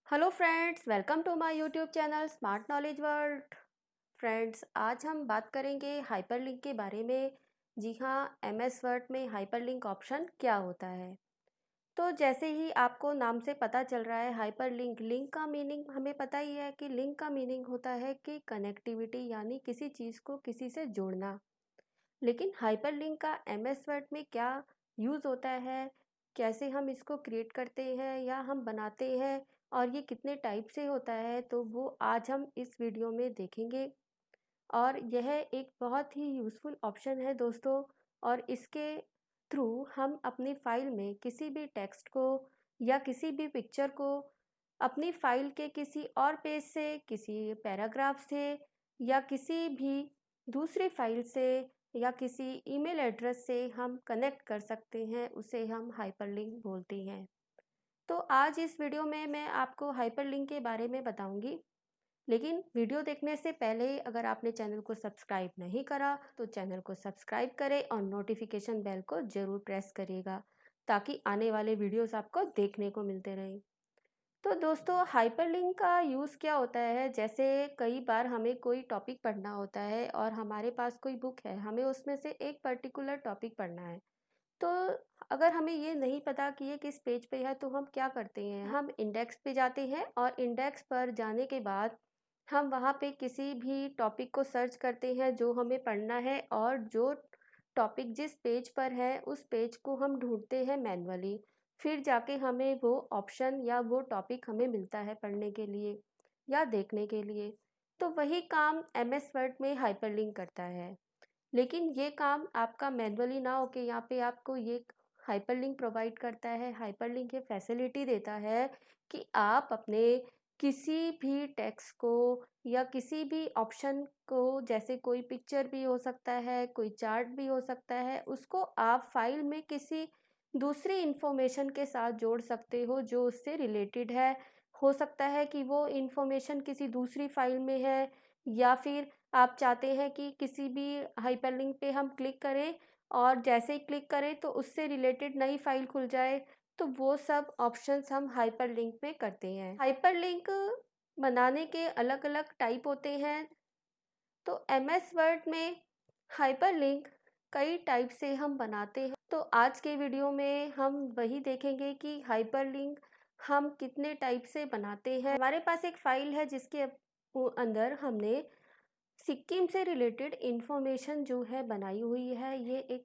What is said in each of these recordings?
Hello friends, welcome to my YouTube channel smart knowledge world. Friends, आज हम बात करेंगे हाइपरलिंक के बारे में। जी हाँ, एमएस वर्ड में हाइपरलिंक ऑप्शन क्या होता है। तो जैसे ही आपको नाम से पता चल रहा है, हाइपरलिंक लिंक का मीनिंग हमें पता ही है कि लिंक का मीनिंग होता है कि कनेक्टिविटी, यानी किसी चीज़ को किसी से जोड़ना। लेकिन हाइपरलिंक का एमएस वर्ड में क्या यूज़ होता है, कैसे हम इसको क्रिएट करते हैं या हम बनाते हैं, और ये कितने टाइप से होता है, तो वो आज हम इस वीडियो में देखेंगे। और यह एक बहुत ही यूज़फुल ऑप्शन है दोस्तों। और इसके थ्रू हम अपनी फाइल में किसी भी टेक्स्ट को या किसी भी पिक्चर को अपनी फाइल के किसी और पेज से, किसी पैराग्राफ से, या किसी भी दूसरी फाइल से, या किसी ईमेल एड्रेस से हम कनेक्ट कर सकते हैं। उसे हम हाइपरलिंक बोलते हैं। तो आज इस वीडियो में मैं आपको हाइपरलिंक के बारे में बताऊंगी। लेकिन वीडियो देखने से पहले अगर आपने चैनल को सब्सक्राइब नहीं करा तो चैनल को सब्सक्राइब करें और नोटिफिकेशन बेल को ज़रूर प्रेस करिएगा, ताकि आने वाले वीडियोस आपको देखने को मिलते रहें। तो दोस्तों, हाइपरलिंक का यूज़ क्या होता है, जैसे कई बार हमें कोई टॉपिक पढ़ना होता है और हमारे पास कोई बुक है, हमें उसमें से एक पर्टिकुलर टॉपिक पढ़ना है। तो अगर हमें ये नहीं पता कि ये किस पेज पे है, तो हम क्या करते हैं, हम इंडेक्स पे जाते हैं और इंडेक्स पर जाने के बाद हम वहाँ पे किसी भी टॉपिक को सर्च करते हैं जो हमें पढ़ना है, और जो टॉपिक जिस पेज पर है उस पेज को हम ढूंढते हैं मैन्युअली। फिर जाके हमें वो ऑप्शन या वो टॉपिक हमें मिलता है पढ़ने के लिए या देखने के लिए। तो वही काम एमएस वर्ड में हाइपरलिंक करता है। लेकिन ये काम आपका मैन्युअली ना होके यहाँ पे आपको ये हाइपरलिंक प्रोवाइड करता है। हाइपरलिंक ये फैसिलिटी देता है कि आप अपने किसी भी टेक्स्ट को या किसी भी ऑप्शन को, जैसे कोई पिक्चर भी हो सकता है, कोई चार्ट भी हो सकता है, उसको आप फाइल में किसी दूसरी इंफॉर्मेशन के साथ जोड़ सकते हो जो उससे रिलेटेड है। हो सकता है कि वो इंफॉर्मेशन किसी दूसरी फाइल में है, या फिर आप चाहते हैं कि किसी भी हाइपरलिंक पे हम क्लिक करें और जैसे ही क्लिक करें तो उससे रिलेटेड नई फाइल खुल जाए। तो वो सब ऑप्शंस हम हाइपरलिंक में करते हैं। हाइपरलिंक बनाने के अलग अलग टाइप होते हैं। तो एमएस वर्ड में हाइपरलिंक कई टाइप से हम बनाते हैं। तो आज के वीडियो में हम वही देखेंगे कि हाइपरलिंक हम कितने टाइप से बनाते हैं। हमारे पास एक फाइल है जिसके अंदर हमने सिक्किम से रिलेटेड इंफॉर्मेशन जो है बनाई हुई है। ये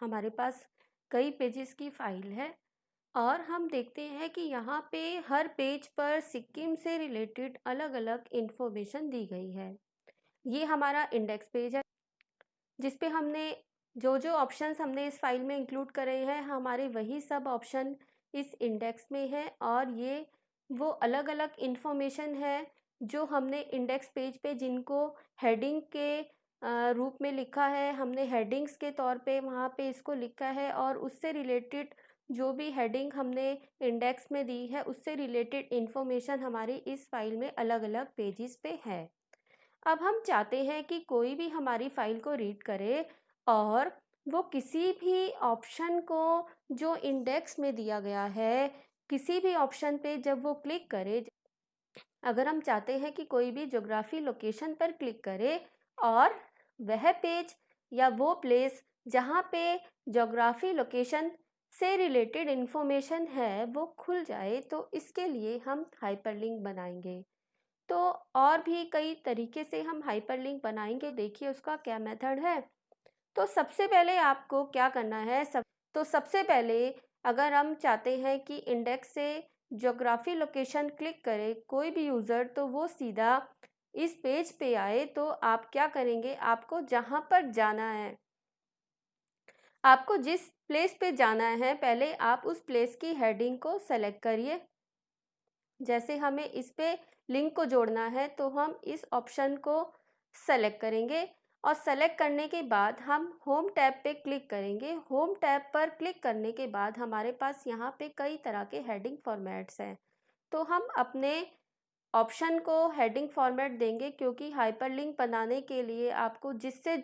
हमारे पास कई पेजेस की फाइल है, और हम देखते हैं कि यहाँ पे हर पेज पर सिक्किम से रिलेटेड अलग अलग इंफॉर्मेशन दी गई है। ये हमारा इंडेक्स पेज है जिस पे हमने जो जो ऑप्शंस हमने इस फाइल में इंक्लूड करे हैं, हमारे वही सब ऑप्शन इस इंडेक्स में है। और ये वो अलग अलग इंफॉर्मेशन है जो हमने इंडेक्स पेज पे, जिनको हेडिंग के रूप में लिखा है, हमने हेडिंग्स के तौर पे वहाँ पे इसको लिखा है। और उससे रिलेटेड जो भी हेडिंग हमने इंडेक्स में दी है, उससे रिलेटेड इंफॉर्मेशन हमारी इस फाइल में अलग अलग पेजेस पे है। अब हम चाहते हैं कि कोई भी हमारी फाइल को रीड करे और वो किसी भी ऑप्शन को जो इंडेक्स में दिया गया है, किसी भी ऑप्शन पे जब वो क्लिक करे, अगर हम चाहते हैं कि कोई भी ज्योग्राफी लोकेशन पर क्लिक करे और वह पेज या वो प्लेस जहाँ पे ज्योग्राफी लोकेशन से रिलेटेड इंफॉर्मेशन है वो खुल जाए, तो इसके लिए हम हाइपरलिंक बनाएंगे। तो और भी कई तरीके से हम हाइपरलिंक बनाएंगे, देखिए उसका क्या मेथड है। तो सबसे पहले आपको क्या करना है, सबसे पहले अगर हम चाहते हैं कि इंडेक्स से ज्योग्राफी लोकेशन क्लिक करे कोई भी यूज़र, तो वो सीधा इस पेज पे आए, तो आप क्या करेंगे, आपको जहाँ पर जाना है, आपको जिस प्लेस पे जाना है, पहले आप उस प्लेस की हेडिंग को सेलेक्ट करिए। जैसे हमें इस पे लिंक को जोड़ना है तो हम इस ऑप्शन को सेलेक्ट करेंगे, और सेलेक्ट करने के बाद हम होम टैब पे क्लिक करेंगे। होम टैब पर क्लिक करने के बाद हमारे पास यहाँ पे कई तरह के हेडिंग फॉर्मेट्स हैं। तो हम अपने ऑप्शन को हेडिंग फॉर्मेट देंगे, क्योंकि हाइपरलिंक बनाने के लिए आपको जिससे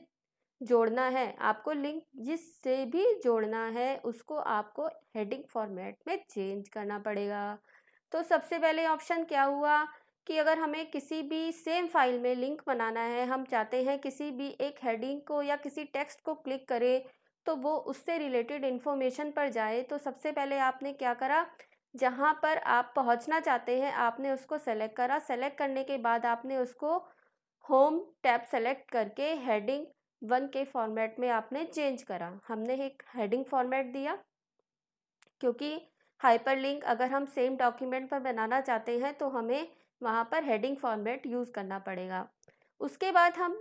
जोड़ना है, आपको लिंक जिससे भी जोड़ना है, उसको आपको हेडिंग फॉर्मेट में चेंज करना पड़ेगा। तो सबसे पहले ऑप्शन क्या हुआ कि अगर हमें किसी भी सेम फाइल में लिंक बनाना है, हम चाहते हैं किसी भी एक हेडिंग को या किसी टेक्स्ट को क्लिक करें तो वो उससे रिलेटेड इन्फॉर्मेशन पर जाए, तो सबसे पहले आपने क्या करा, जहाँ पर आप पहुँचना चाहते हैं आपने उसको सेलेक्ट करा। सेलेक्ट करने के बाद आपने उसको होम टैब सेलेक्ट करके हेडिंग 1 के फॉर्मेट में आपने चेंज करा। हमने एक हेडिंग फॉर्मेट दिया क्योंकि हाइपरलिंक अगर हम सेम डॉक्यूमेंट पर बनाना चाहते हैं तो हमें वहाँ पर हेडिंग फॉर्मेट यूज़ करना पड़ेगा। उसके बाद हम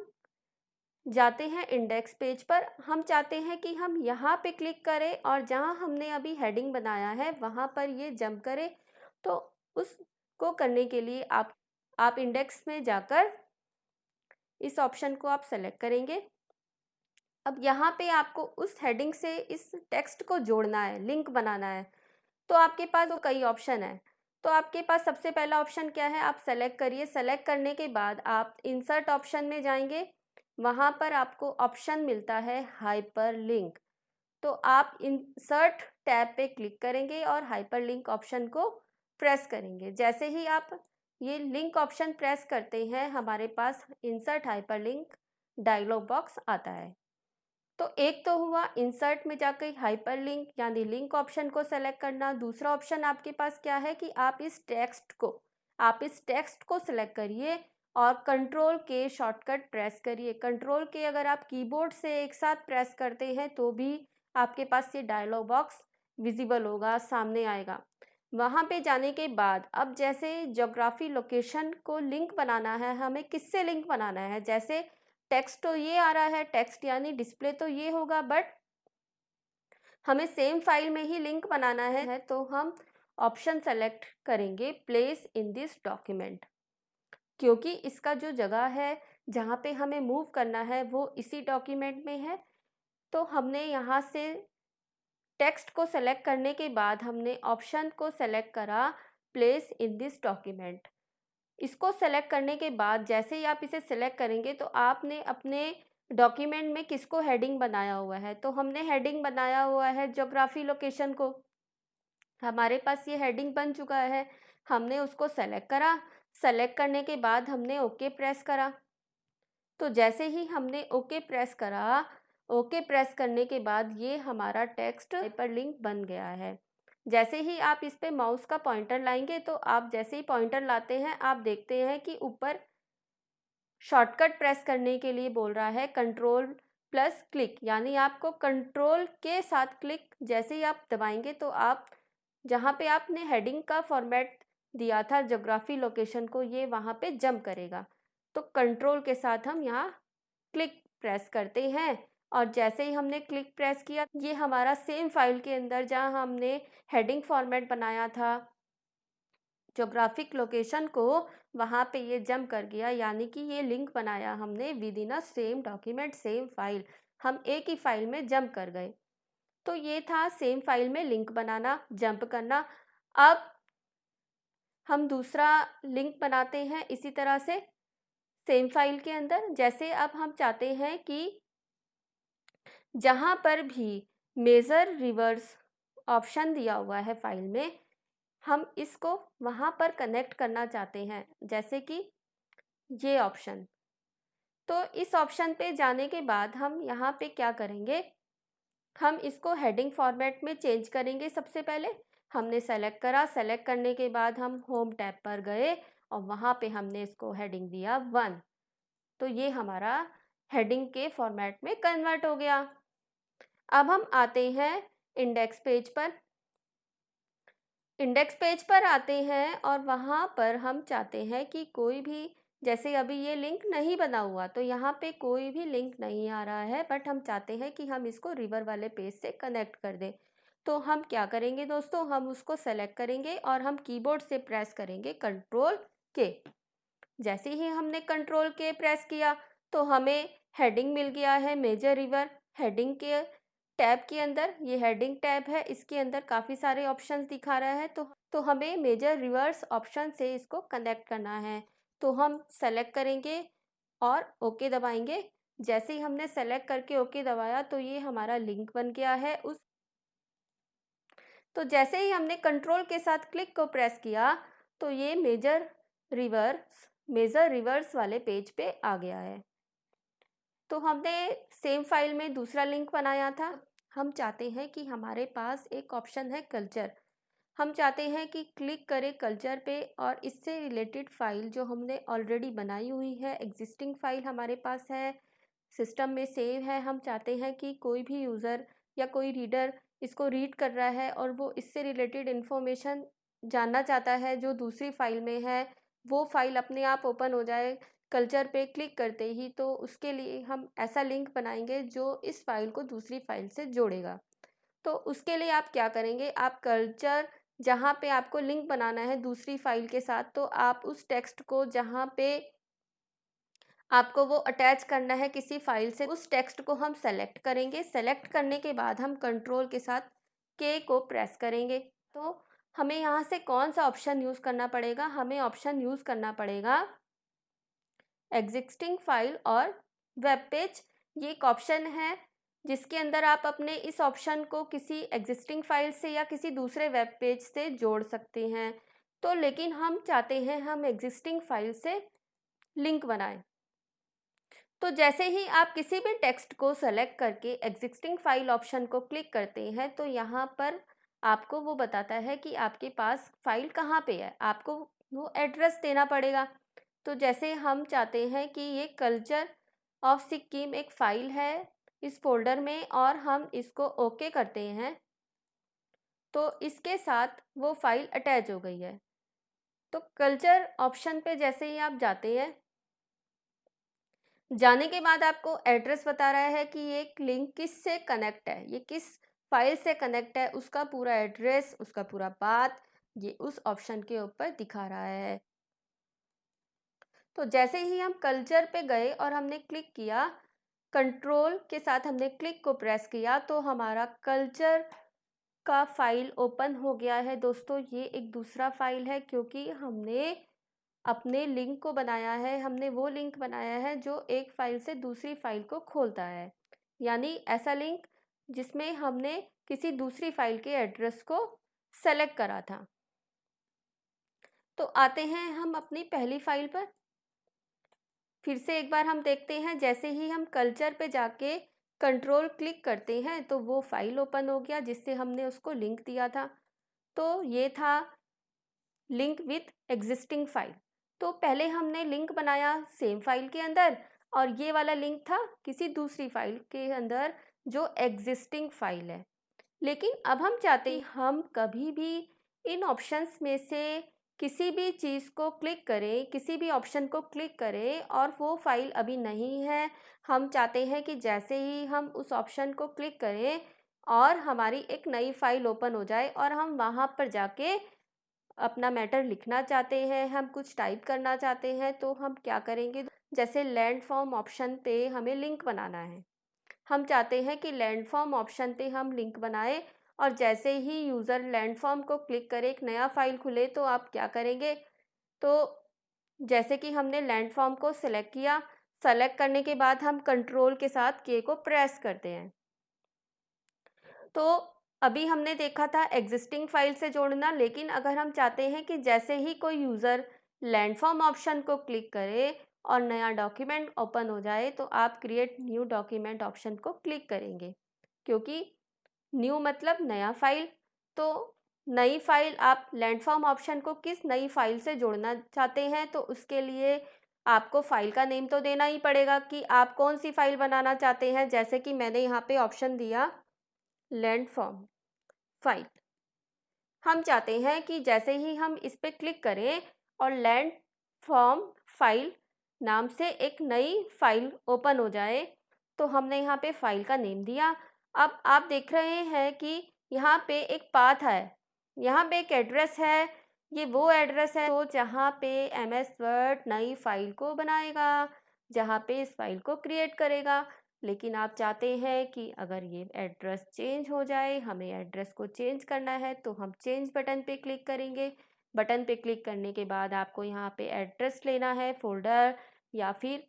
जाते हैं इंडेक्स पेज पर। हम चाहते हैं कि हम यहाँ पे क्लिक करें और जहाँ हमने अभी हेडिंग बनाया है वहाँ पर ये जंप करे। तो उसको करने के लिए आप इंडेक्स में जाकर इस ऑप्शन को आप सेलेक्ट करेंगे। अब यहाँ पे आपको उस हेडिंग से इस टेक्स्ट को जोड़ना है, लिंक बनाना है। तो आपके पास तो कई ऑप्शन है। तो आपके पास सबसे पहला ऑप्शन क्या है, आप सेलेक्ट करिए। सेलेक्ट करने के बाद आप इंसर्ट ऑप्शन में जाएंगे, वहाँ पर आपको ऑप्शन मिलता है हाइपरलिंक। तो आप इंसर्ट टैब पे क्लिक करेंगे और हाइपरलिंक ऑप्शन को प्रेस करेंगे। जैसे ही आप ये लिंक ऑप्शन प्रेस करते हैं हमारे पास इंसर्ट हाइपरलिंक डायलॉग बॉक्स आता है। तो एक तो हुआ इंसर्ट में जाकर हाइपरलिंक यानी लिंक ऑप्शन को सेलेक्ट करना। दूसरा ऑप्शन आपके पास क्या है कि आप इस टेक्स्ट को सेलेक्ट करिए और कंट्रोल के शॉर्टकट प्रेस करिए। कंट्रोल के अगर आप कीबोर्ड से एक साथ प्रेस करते हैं तो भी आपके पास ये डायलॉग बॉक्स विजिबल होगा, सामने आएगा। वहाँ पे जाने के बाद अब जैसे ज्योग्राफी लोकेशन को लिंक बनाना है, हमें किससे लिंक बनाना है, जैसे टेक्स्ट तो ये आ रहा है, टेक्स्ट यानी डिस्प्ले तो ये होगा, बट हमें सेम फाइल में ही लिंक बनाना है तो हम ऑप्शन सेलेक्ट करेंगे प्लेस इन दिस डॉक्यूमेंट, क्योंकि इसका जो जगह है जहाँ पे हमें मूव करना है वो इसी डॉक्यूमेंट में है। तो हमने यहाँ से टेक्स्ट को सेलेक्ट करने के बाद हमने ऑप्शन को सेलेक्ट करा प्लेस इन दिस डॉक्यूमेंट। इसको सेलेक्ट करने के बाद जैसे ही आप इसे सेलेक्ट करेंगे तो आपने अपने डॉक्यूमेंट में किसको हेडिंग बनाया हुआ है, तो हमने हेडिंग बनाया हुआ है ज्योग्राफी लोकेशन को। हमारे पास ये हेडिंग बन चुका है, हमने उसको सेलेक्ट करा। सेलेक्ट करने के बाद हमने ओके प्रेस करा। तो जैसे ही हमने ओके प्रेस करा, ओके प्रेस करने के बाद ये हमारा टेक्स्ट हाइपरलिंक बन गया है। जैसे ही आप इस पे माउस का पॉइंटर लाएंगे तो आप जैसे ही पॉइंटर लाते हैं आप देखते हैं कि ऊपर शॉर्टकट प्रेस करने के लिए बोल रहा है कंट्रोल प्लस क्लिक, यानी आपको कंट्रोल के साथ क्लिक जैसे ही आप दबाएंगे तो आप जहाँ पे आपने हेडिंग का फॉर्मेट दिया था ज्योग्राफी लोकेशन को, ये वहाँ पे जंप करेगा। तो कंट्रोल के साथ हम यहाँ क्लिक प्रेस करते हैं और जैसे ही हमने क्लिक प्रेस किया ये हमारा सेम फाइल के अंदर जहाँ हमने हेडिंग फॉर्मेट बनाया था ज्योग्राफिक लोकेशन को, वहाँ पे ये जंप कर गया, यानी कि ये लिंक बनाया हमने with in a same document same file, हम एक ही फाइल में जंप कर गए। तो ये था सेम फाइल में लिंक बनाना, जंप करना। अब हम दूसरा लिंक बनाते हैं इसी तरह से सेम फाइल के अंदर। जैसे अब हम चाहते हैं कि जहाँ पर भी मेजर रिवर्स ऑप्शन दिया हुआ है फाइल में, हम इसको वहाँ पर कनेक्ट करना चाहते हैं, जैसे कि ये ऑप्शन। तो इस ऑप्शन पे जाने के बाद हम यहाँ पे क्या करेंगे, हम इसको हेडिंग फॉर्मेट में चेंज करेंगे। सबसे पहले हमने सेलेक्ट करा, सेलेक्ट करने के बाद हम होम टैब पर गए और वहाँ पे हमने इसको हेडिंग दिया 1। तो ये हमारा हेडिंग के फॉर्मेट में कन्वर्ट हो गया। अब हम आते हैं इंडेक्स पेज पर। इंडेक्स पेज पर आते हैं और वहाँ पर हम चाहते हैं कि कोई भी, जैसे अभी ये लिंक नहीं बना हुआ तो यहाँ पे कोई भी लिंक नहीं आ रहा है, बट हम चाहते हैं कि हम इसको रिवर वाले पेज से कनेक्ट कर दें। तो हम क्या करेंगे दोस्तों, हम उसको सेलेक्ट करेंगे और हम कीबोर्ड से प्रेस करेंगे कंट्रोल के। जैसे ही हमने कंट्रोल के प्रेस किया तो हमें हेडिंग मिल गया है मेजर रिवर। हेडिंग के टैब के अंदर, ये हेडिंग टैब है, इसके अंदर काफ़ी सारे ऑप्शंस दिखा रहा है। तो हमें मेजर रिवर्स ऑप्शन से इसको कनेक्ट करना है। तो हम सेलेक्ट करेंगे और ओके दबाएंगे। जैसे ही हमने सेलेक्ट करके ओके दबाया तो ये हमारा लिंक बन गया है उस तो जैसे ही हमने कंट्रोल के साथ क्लिक को प्रेस किया तो ये मेजर रिवर्स वाले पेज पे आ गया है। तो हमने सेम फाइल में दूसरा लिंक बनाया था। हम चाहते हैं कि हमारे पास एक ऑप्शन है कल्चर। हम चाहते हैं कि क्लिक करें कल्चर पे और इससे रिलेटेड फाइल जो हमने ऑलरेडी बनाई हुई है, एग्जिस्टिंग फाइल हमारे पास है, सिस्टम में सेव है। हम चाहते हैं कि कोई भी यूज़र या कोई रीडर इसको रीड कर रहा है और वो इससे रिलेटेड इन्फॉर्मेशन जानना चाहता है जो दूसरी फाइल में है, वो फाइल अपने आप ओपन हो जाए कल्चर पे क्लिक करते ही। तो उसके लिए हम ऐसा लिंक बनाएंगे जो इस फाइल को दूसरी फाइल से जोड़ेगा। तो उसके लिए आप क्या करेंगे, आप कल्चर जहाँ पे आपको लिंक बनाना है दूसरी फाइल के साथ, तो आप उस टेक्स्ट को जहाँ पे आपको वो अटैच करना है किसी फाइल से, उस टेक्स्ट को हम सेलेक्ट करेंगे। सेलेक्ट करने के बाद हम कंट्रोल के साथ के को प्रेस करेंगे। तो हमें यहाँ से कौन सा ऑप्शन यूज़ करना पड़ेगा, हमें ऑप्शन यूज़ करना पड़ेगा एग्जिस्टिंग फाइल और वेब पेज। ये एक ऑप्शन है जिसके अंदर आप अपने इस ऑप्शन को किसी एग्जिस्टिंग फाइल से या किसी दूसरे वेब पेज से जोड़ सकते हैं। तो लेकिन हम चाहते हैं हम एग्जिस्टिंग फाइल से लिंक बनाएं। तो जैसे ही आप किसी भी टेक्स्ट को सेलेक्ट करके एग्जिस्टिंग फाइल ऑप्शन को क्लिक करते हैं तो यहाँ पर आपको वो बताता है कि आपके पास फाइल कहाँ पे है, आपको वो एड्रेस देना पड़ेगा। तो जैसे हम चाहते हैं कि ये कल्चर ऑफ सिक्किम एक फ़ाइल है इस फोल्डर में और हम इसको ओके करते हैं तो इसके साथ वो फाइल अटैच हो गई है। तो कल्चर ऑप्शन पे जैसे ही आप जाते हैं, जाने के बाद आपको एड्रेस बता रहा है कि ये लिंक किस से कनेक्ट है, ये किस फाइल से कनेक्ट है, उसका पूरा एड्रेस, उसका पूरा पाथ ये उस ऑप्शन के ऊपर दिखा रहा है। तो जैसे ही हम कल्चर पे गए और हमने क्लिक किया, कंट्रोल के साथ हमने क्लिक को प्रेस किया तो हमारा कल्चर का फाइल ओपन हो गया है। दोस्तों ये एक दूसरा फाइल है क्योंकि हमने अपने लिंक को बनाया है, हमने वो लिंक बनाया है जो एक फाइल से दूसरी फाइल को खोलता है, यानी ऐसा लिंक जिसमें हमने किसी दूसरी फाइल के एड्रेस को सेलेक्ट करा था। तो आते हैं हम अपनी पहली फाइल पर। फिर से एक बार हम देखते हैं, जैसे ही हम कल्चर पे जाके कंट्रोल क्लिक करते हैं तो वो फाइल ओपन हो गया जिससे हमने उसको लिंक दिया था। तो ये था लिंक विथ एग्जिस्टिंग फाइल। तो पहले हमने लिंक बनाया सेम फाइल के अंदर और ये वाला लिंक था किसी दूसरी फाइल के अंदर जो एग्जिस्टिंग फाइल है। लेकिन अब हम चाहते हैं हम कभी भी इन ऑप्शंस में से किसी भी चीज़ को क्लिक करें, किसी भी ऑप्शन को क्लिक करें और वो फाइल अभी नहीं है। हम चाहते हैं कि जैसे ही हम उस ऑप्शन को क्लिक करें और हमारी एक नई फाइल ओपन हो जाए और हम वहाँ पर जाके अपना मैटर लिखना चाहते हैं, हम कुछ टाइप करना चाहते हैं, तो हम क्या करेंगे, जैसे लैंड फॉर्म ऑप्शन पे हमें लिंक बनाना है। हम चाहते हैं कि लैंड फॉर्म ऑप्शन पे हम लिंक बनाएं और जैसे ही यूज़र लैंड फॉर्म को क्लिक करे एक नया फाइल खुले तो आप क्या करेंगे, तो जैसे कि हमने लैंड फॉर्म को सिलेक्ट किया, सेलेक्ट करने के बाद हम कंट्रोल के साथ के को प्रेस करते हैं। तो अभी हमने देखा था एग्जिस्टिंग फाइल से जोड़ना, लेकिन अगर हम चाहते हैं कि जैसे ही कोई यूज़र लैंड फॉर्म ऑप्शन को क्लिक करे और नया डॉक्यूमेंट ओपन हो जाए तो आप क्रिएट न्यू डॉक्यूमेंट ऑप्शन को क्लिक करेंगे, क्योंकि न्यू मतलब नया फाइल। तो नई फाइल आप लैंड फॉर्म ऑप्शन को किस नई फाइल से जोड़ना चाहते हैं तो उसके लिए आपको फाइल का नेम तो देना ही पड़ेगा कि आप कौन सी फाइल बनाना चाहते हैं। जैसे कि मैंने यहाँ पे ऑप्शन दिया लैंड फॉर्म फाइल। हम चाहते हैं कि जैसे ही हम इस पर क्लिक करें और लैंड फॉर्म फाइल नाम से एक नई फाइल ओपन हो जाए, तो हमने यहाँ पे फाइल का नेम दिया। अब आप देख रहे हैं कि यहाँ पे एक पाथ है, यहाँ पे एक एड्रेस है, ये वो एड्रेस है तो जहाँ पे एमएस वर्ड नई फाइल को बनाएगा, जहाँ पे इस फाइल को क्रिएट करेगा। लेकिन आप चाहते हैं कि अगर ये एड्रेस चेंज हो जाए, हमें एड्रेस को चेंज करना है, तो हम चेंज बटन पे क्लिक करेंगे। बटन पे क्लिक करने के बाद आपको यहाँ पे एड्रेस लेना है, फोल्डर या फिर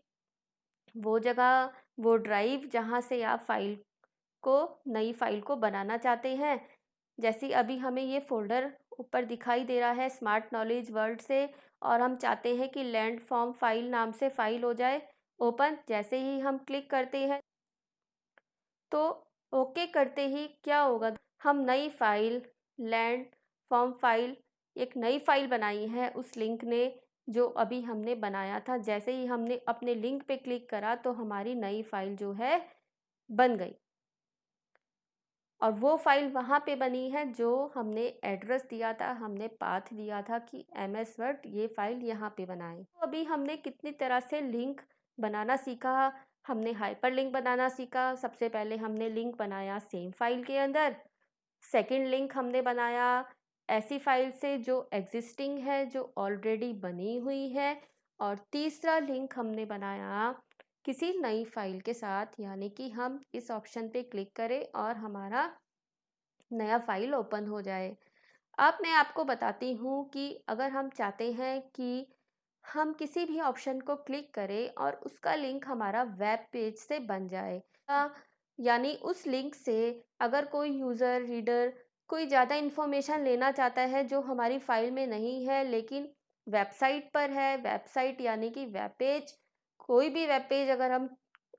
वो जगह, वो ड्राइव जहाँ से आप फाइल को, नई फाइल को बनाना चाहते हैं। जैसे अभी हमें ये फ़ोल्डर ऊपर दिखाई दे रहा है स्मार्ट नॉलेज वर्ल्ड से, और हम चाहते हैं कि लैंड फॉर्म फाइल नाम से फ़ाइल हो जाए ओपन। जैसे ही हम क्लिक करते हैं तो ओके करते ही क्या होगा, हम नई फाइल लैंड फॉर्म फाइल, एक नई फाइल बनाई है उस लिंक ने जो अभी हमने बनाया था। जैसे ही हमने अपने लिंक पे क्लिक करा तो हमारी नई फाइल जो है बन गई, और वो फाइल वहाँ पे बनी है जो हमने एड्रेस दिया था, हमने पाथ दिया था कि MS वर्ड ये फाइल यहाँ पे बनाएं। तो अभी हमने कितनी तरह से लिंक बनाना सीखा। हमने हाइपर लिंक बनाना सीखा। सबसे पहले हमने लिंक बनाया सेम फाइल के अंदर। सेकंड लिंक हमने बनाया ऐसी फाइल से जो एग्जिस्टिंग है, जो ऑलरेडी बनी हुई है। और तीसरा लिंक हमने बनाया किसी नई फाइल के साथ, यानी कि हम इस ऑप्शन पे क्लिक करें और हमारा नया फाइल ओपन हो जाए। अब मैं आपको बताती हूँ कि अगर हम चाहते हैं कि हम किसी भी ऑप्शन को क्लिक करें और उसका लिंक हमारा वेब पेज से बन जाए, यानी उस लिंक से अगर कोई यूज़र रीडर कोई ज़्यादा इन्फॉर्मेशन लेना चाहता है जो हमारी फाइल में नहीं है लेकिन वेबसाइट पर है, वेबसाइट यानी कि वेब पेज, कोई भी वेब पेज अगर हम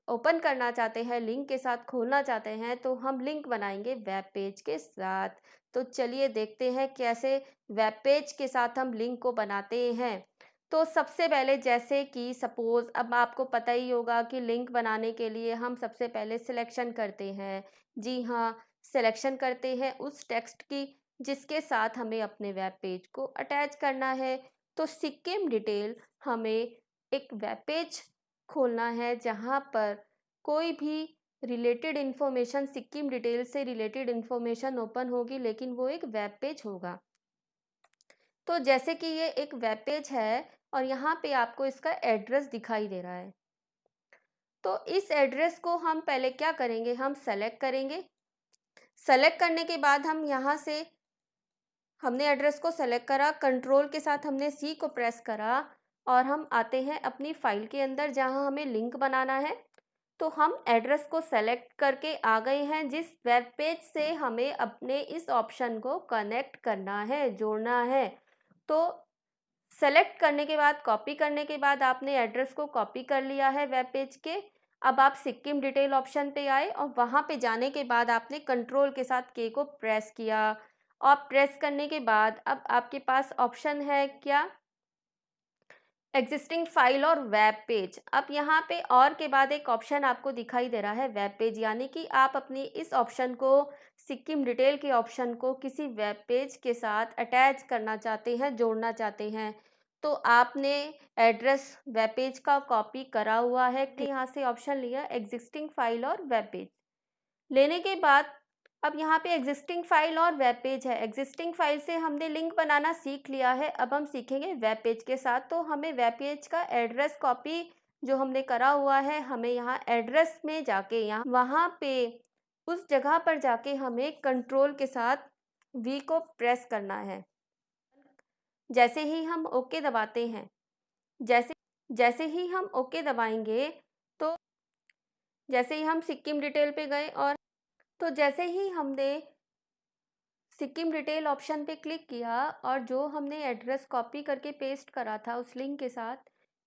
ओपन करना चाहते हैं, लिंक के साथ खोलना चाहते हैं, तो हम लिंक बनाएंगे वेब पेज के साथ। तो चलिए देखते हैं कैसे वेब पेज के साथ हम लिंक को बनाते हैं। तो सबसे पहले जैसे कि सपोज़ अब आपको पता ही होगा कि लिंक बनाने के लिए हम सबसे पहले सिलेक्शन करते हैं। जी हाँ, सिलेक्शन करते हैं उस टेक्स्ट की जिसके साथ हमें अपने वेब पेज को अटैच करना है। तो सिक्किम डिटेल हमें एक वेब पेज खोलना है जहाँ पर कोई भी रिलेटेड इन्फॉर्मेशन, सिक्किम डिटेल से रिलेटेड इन्फॉर्मेशन ओपन होगी, लेकिन वो एक वेब पेज होगा। तो जैसे कि ये एक वेब पेज है और यहाँ पे आपको इसका एड्रेस दिखाई दे रहा है। तो इस एड्रेस को हम पहले क्या करेंगे, हम सेलेक्ट करेंगे। सेलेक्ट करने के बाद हम यहाँ से हमने एड्रेस को सेलेक्ट करा, कंट्रोल के साथ हमने C को प्रेस करा और हम आते हैं अपनी फाइल के अंदर जहाँ हमें लिंक बनाना है। तो हम एड्रेस को सेलेक्ट करके आ गए हैं जिस वेब पेज से हमें अपने इस ऑप्शन को कनेक्ट करना है, जोड़ना है। तो सेलेक्ट करने के बाद, कॉपी करने के बाद आपने एड्रेस को कॉपी कर लिया है वेब पेज के। अब आप सिक्किम डिटेल ऑप्शन पे आए और वहाँ पे जाने के बाद आपने कंट्रोल के साथ के को प्रेस किया, और प्रेस करने के बाद अब आपके पास ऑप्शन है क्या, एग्जिस्टिंग फाइल और वेब पेज। अब यहाँ पे और के बाद एक ऑप्शन आपको दिखाई दे रहा है वेब पेज, यानी कि आप अपनी इस ऑप्शन को, सिक्किम डिटेल के ऑप्शन को किसी वेब पेज के साथ अटैच करना चाहते हैं, जोड़ना चाहते हैं। तो आपने एड्रेस वेब पेज का कॉपी करा हुआ है, यहाँ से ऑप्शन लिया एग्जिस्टिंग फाइल और वेब पेज। लेने के बाद अब यहाँ पे एग्जिस्टिंग फाइल और वेब पेज है। एग्जिस्टिंग फाइल से हमने लिंक बनाना सीख लिया है, अब हम सीखेंगे वेब पेज के साथ। तो हमें वेब पेज का एड्रेस कॉपी जो हमने करा हुआ है, हमें यहाँ एड्रेस में जाके यहाँ वहाँ पे उस जगह पर जाके हमें कंट्रोल के साथ V को प्रेस करना है। जैसे ही हम ओके दबाते हैं, जैसे जैसे ही हम ओके दबाएंगे, तो जैसे ही हम सिक्किम डिटेल पे गए और तो जैसे ही हमने सिक्किम डिटेल ऑप्शन पे क्लिक किया और जो हमने एड्रेस कॉपी करके पेस्ट करा था उस लिंक के साथ,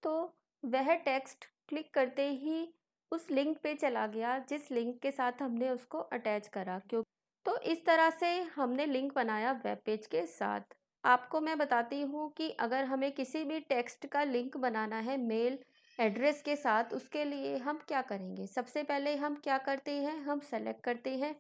तो वह टेक्स्ट क्लिक करते ही उस लिंक पे चला गया जिस लिंक के साथ हमने उसको अटैच करा। क्यों, तो इस तरह से हमने लिंक बनाया वेब पेज के साथ। आपको मैं बताती हूँ कि अगर हमें किसी भी टेक्स्ट का लिंक बनाना है मेल एड्रेस के साथ, उसके लिए हम क्या करेंगे। सबसे पहले हम क्या करते हैं, हम सेलेक्ट करते हैं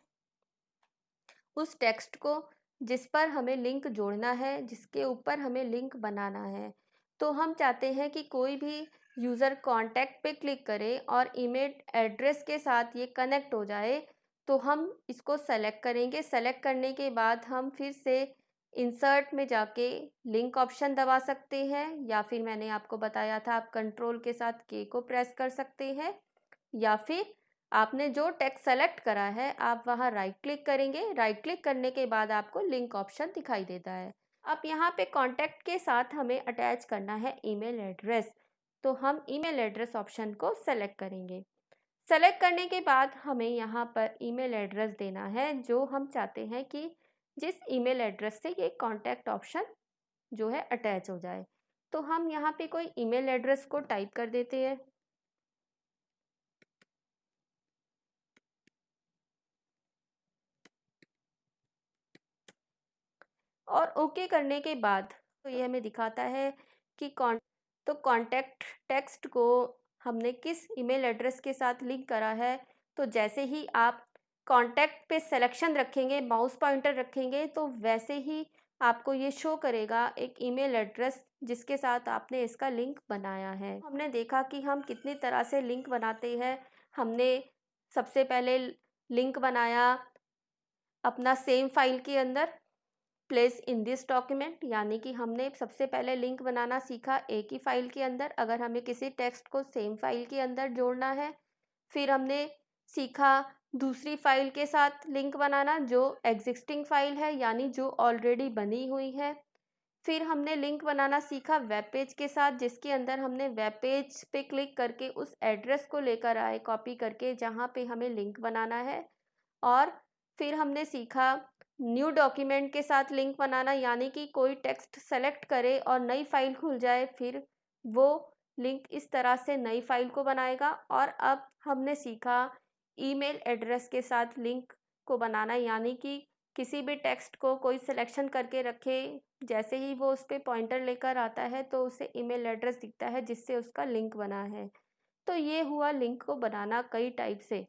उस टेक्स्ट को जिस पर हमें लिंक जोड़ना है, जिसके ऊपर हमें लिंक बनाना है। तो हम चाहते हैं कि कोई भी यूज़र कॉन्टैक्ट पे क्लिक करे और ईमेल एड्रेस के साथ ये कनेक्ट हो जाए, तो हम इसको सेलेक्ट करेंगे। सेलेक्ट करने के बाद हम फिर से इंसर्ट में जाके लिंक ऑप्शन दबा सकते हैं, या फिर मैंने आपको बताया था आप कंट्रोल के साथ के को प्रेस कर सकते हैं, या फिर आपने जो टेक्स्ट सेलेक्ट करा है आप वहाँ राइट क्लिक करेंगे। राइट क्लिक करने के बाद आपको लिंक ऑप्शन दिखाई देता है। अब यहाँ पे कॉन्टैक्ट के साथ हमें अटैच करना है ईमेल एड्रेस, तो हम ईमेल एड्रेस ऑप्शन को सेलेक्ट करेंगे। सेलेक्ट करने के बाद हमें यहाँ पर ईमेल एड्रेस देना है जो हम चाहते हैं कि जिस ईमेल एड्रेस से ये कॉन्टैक्ट ऑप्शन जो है अटैच हो जाए। तो हम यहाँ पे कोई ईमेल एड्रेस को टाइप कर देते हैं और ओके करने के बाद तो ये हमें दिखाता है कि कॉन्टैक्ट टेक्स्ट को हमने किस ईमेल एड्रेस के साथ लिंक करा है। तो जैसे ही आप कॉन्टैक्ट पे सिलेक्शन रखेंगे, माउस पॉइंटर रखेंगे, तो वैसे ही आपको ये शो करेगा एक ईमेल एड्रेस जिसके साथ आपने इसका लिंक बनाया है। हमने देखा कि हम कितनी तरह से लिंक बनाते हैं। हमने सबसे पहले लिंक बनाया अपना सेम फाइल के अंदर, प्लेस इन दिस डॉक्यूमेंट, यानी कि हमने सबसे पहले लिंक बनाना सीखा एक ही फाइल के अंदर अगर हमें किसी टेक्स्ट को सेम फाइल के अंदर जोड़ना है। फिर हमने सीखा दूसरी फाइल के साथ लिंक बनाना जो एग्जिस्टिंग फाइल है, यानी जो ऑलरेडी बनी हुई है। फिर हमने लिंक बनाना सीखा वेब पेज के साथ, जिसके अंदर हमने वेब पेज पे क्लिक करके उस एड्रेस को लेकर आए कॉपी करके जहाँ पे हमें लिंक बनाना है। और फिर हमने सीखा न्यू डॉक्यूमेंट के साथ लिंक बनाना, यानी कि कोई टेक्स्ट सेलेक्ट करे और नई फाइल खुल जाए, फिर वो लिंक इस तरह से नई फाइल को बनाएगा। और अब हमने सीखा ईमेल एड्रेस के साथ लिंक को बनाना, यानी कि किसी भी टेक्स्ट को कोई सिलेक्शन करके रखे, जैसे ही वो उस पर पॉइंटर लेकर आता है तो उसे ईमेल एड्रेस दिखता है जिससे उसका लिंक बना है। तो ये हुआ लिंक को बनाना कई टाइप से।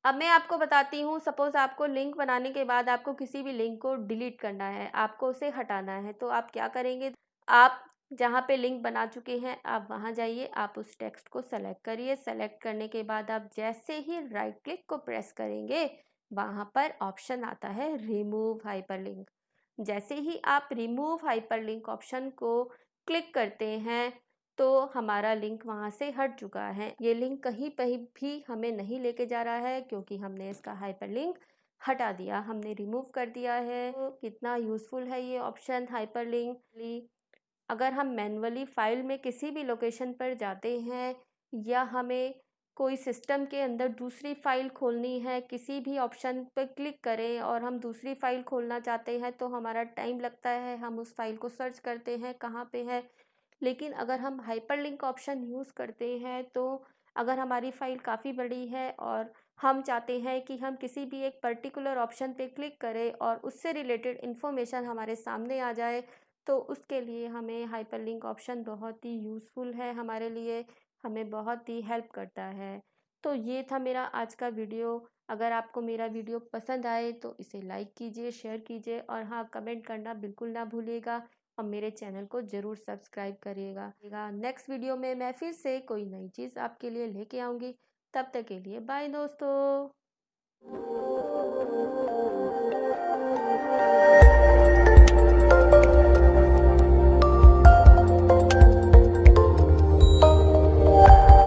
अब मैं आपको बताती हूँ, सपोज़ आपको लिंक बनाने के बाद आपको किसी भी लिंक को डिलीट करना है, आपको उसे हटाना है, तो आप क्या करेंगे? आप जहाँ पे लिंक बना चुके हैं आप वहाँ जाइए, आप उस टेक्स्ट को सेलेक्ट करिए। सेलेक्ट करने के बाद आप जैसे ही राइट क्लिक को प्रेस करेंगे, वहाँ पर ऑप्शन आता है रिमूव हाइपरलिंक। जैसे ही आप रिमूव हाइपरलिंक ऑप्शन को क्लिक करते हैं तो हमारा लिंक वहाँ से हट चुका है। ये लिंक कहीं पर भी हमें नहीं लेके जा रहा है क्योंकि हमने इसका हाइपरलिंक हटा दिया, हमने रिमूव कर दिया है। तो कितना यूज़फुल है ये ऑप्शन हाइपरलिंक। अगर हम मैन्युअली फाइल में किसी भी लोकेशन पर जाते हैं या हमें कोई सिस्टम के अंदर दूसरी फाइल खोलनी है, किसी भी ऑप्शन पर क्लिक करें और हम दूसरी फाइल खोलना चाहते हैं तो हमारा टाइम लगता है, हम उस फाइल को सर्च करते हैं कहाँ पे है। लेकिन अगर हम हाइपरलिंक ऑप्शन यूज़ करते हैं तो अगर हमारी फ़ाइल काफ़ी बड़ी है और हम चाहते हैं कि हम किसी भी एक पर्टिकुलर ऑप्शन पे क्लिक करें और उससे रिलेटेड इन्फॉर्मेशन हमारे सामने आ जाए, तो उसके लिए हमें हाइपरलिंक ऑप्शन बहुत ही यूज़फुल है हमारे लिए, हमें बहुत ही हेल्प करता है। तो ये था मेरा आज का वीडियो। अगर आपको मेरा वीडियो पसंद आए तो इसे लाइक कीजिए, शेयर कीजिए और हाँ, कमेंट करना बिल्कुल ना भूलिएगा और मेरे चैनल को ज़रूर सब्सक्राइब करिएगा। नेक्स्ट वीडियो में मैं फिर से कोई नई चीज़ आपके लिए लेके आऊँगी। तब तक के लिए बाय दोस्तों।